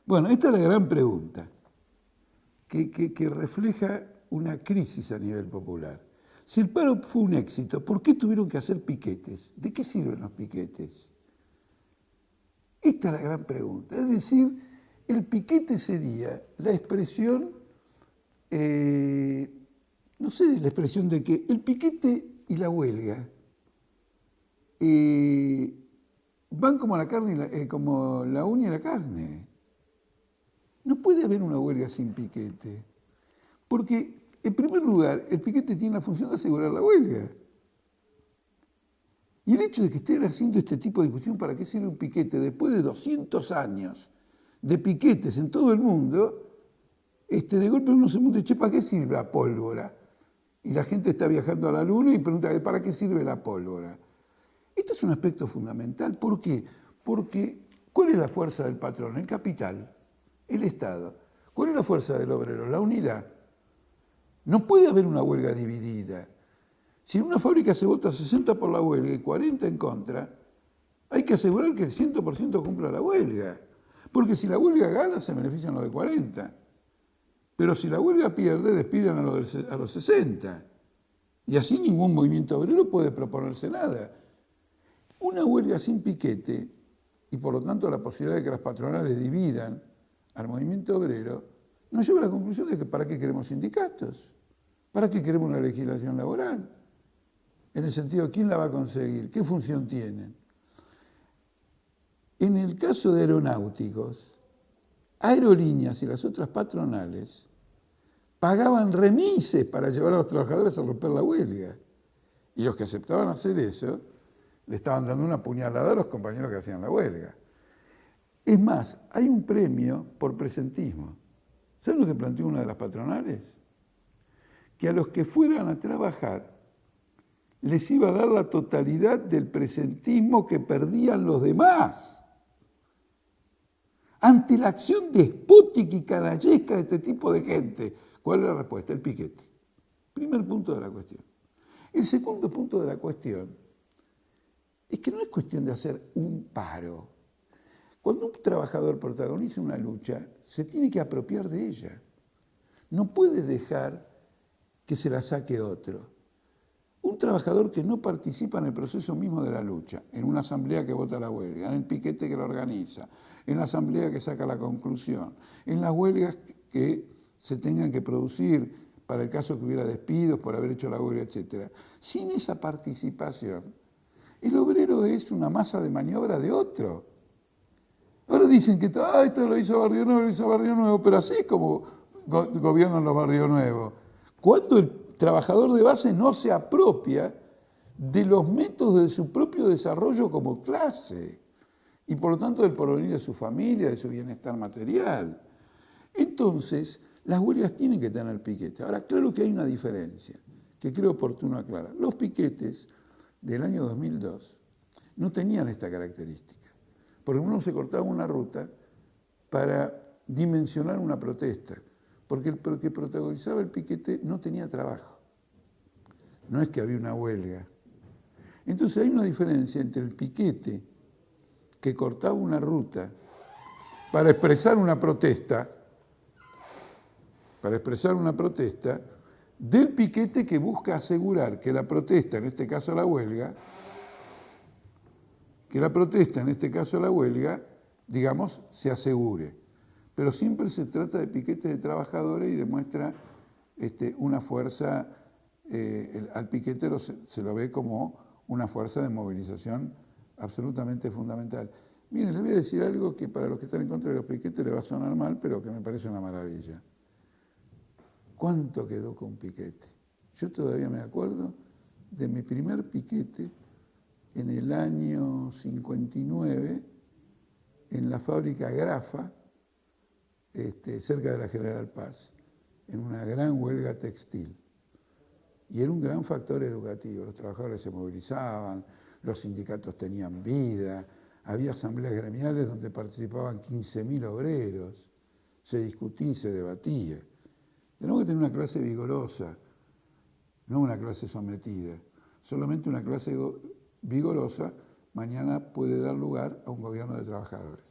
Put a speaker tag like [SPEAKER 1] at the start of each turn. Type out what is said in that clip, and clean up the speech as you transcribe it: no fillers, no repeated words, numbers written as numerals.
[SPEAKER 1] Bueno, esta es la gran pregunta, que refleja una crisis a nivel popular. Si el paro fue un éxito, ¿por qué tuvieron que hacer piquetes? ¿De qué sirven los piquetes? Esta es la gran pregunta. Es decir, el piquete sería la expresión, no sé, la expresión de que el piquete y la huelga van como la carne, como la uña y la carne. No puede haber una huelga sin piquete, porque en primer lugar el piquete tiene la función de asegurar la huelga. Y el hecho de que estén haciendo este tipo de discusión, ¿para qué sirve un piquete? Después de 200 años de piquetes en todo el mundo, de golpe uno se pregunta, che, ¿para qué sirve la pólvora? Y la gente está viajando a la luna y pregunta, ¿para qué sirve la pólvora? Este es un aspecto fundamental. ¿Por qué? Porque, ¿cuál es la fuerza del patrón? El capital, el Estado. ¿Cuál es la fuerza del obrero? La unidad. No puede haber una huelga dividida. Si en una fábrica se vota 60 por la huelga y 40 en contra, hay que asegurar que el 100% cumpla la huelga. Porque si la huelga gana, se benefician los de 40. Pero si la huelga pierde, despiden a los 60. Y así ningún movimiento obrero puede proponerse nada. Una huelga sin piquete, y por lo tanto la posibilidad de que las patronales dividan al movimiento obrero, nos lleva a la conclusión de que ¿para qué queremos sindicatos? ¿Para qué queremos una legislación laboral? En el sentido, ¿quién la va a conseguir? ¿Qué función tienen? En el caso de aeronáuticos, aerolíneas y las otras patronales pagaban remises para llevar a los trabajadores a romper la huelga. Y los que aceptaban hacer eso, le estaban dando una puñalada a los compañeros que hacían la huelga. Es más, hay un premio por presentismo. ¿Saben lo que planteó una de las patronales? Que a los que fueran a trabajar les iba a dar la totalidad del presentismo que perdían los demás. Ante la acción despótica y canallesca de este tipo de gente, ¿cuál es la respuesta? El piquete. Primer punto de la cuestión. El segundo punto de la cuestión es que no es cuestión de hacer un paro. Cuando un trabajador protagoniza una lucha, se tiene que apropiar de ella. No puede dejar que se la saque otro. Un trabajador que no participa en el proceso mismo de la lucha, en una asamblea que vota la huelga, en el piquete que la organiza, en la asamblea que saca la conclusión, en las huelgas que se tengan que producir para el caso que hubiera despidos por haber hecho la huelga, etc. Sin esa participación, el obrero es una masa de maniobra de otro. Ahora dicen que esto lo hizo Barrio Nuevo, pero así es como gobiernan los Barrios Nuevos. Cuando el trabajador de base no se apropia de los métodos de su propio desarrollo como clase y por lo tanto del porvenir de su familia, de su bienestar material. Entonces, las huelgas tienen que tener piquete. Ahora, claro que hay una diferencia que creo oportuno aclarar. Los piquetes del año 2002 no tenían esta característica. Por ejemplo, se cortaba una ruta para dimensionar una protesta, porque el que protagonizaba el piquete no tenía trabajo. No es que había una huelga. Entonces hay una diferencia entre el piquete que cortaba una ruta para expresar una protesta, del piquete que busca asegurar que la protesta, en este caso la huelga, digamos, se asegure. Pero siempre se trata de piquetes de trabajadores y demuestra una fuerza, al piquete se lo ve como una fuerza de movilización absolutamente fundamental. Miren, les voy a decir algo que para los que están en contra de los piquetes les va a sonar mal, pero que me parece una maravilla. ¿Cuánto quedó con piquete? Yo todavía me acuerdo de mi primer piquete en el año 59 en la fábrica Grafa, cerca de la General Paz, en una gran huelga textil. Y era un gran factor educativo. Los trabajadores se movilizaban, los sindicatos tenían vida, había asambleas gremiales donde participaban 15.000 obreros, se discutía y se debatía. Tenemos que tener una clase vigorosa, no una clase sometida. Solamente una clase vigorosa mañana puede dar lugar a un gobierno de trabajadores.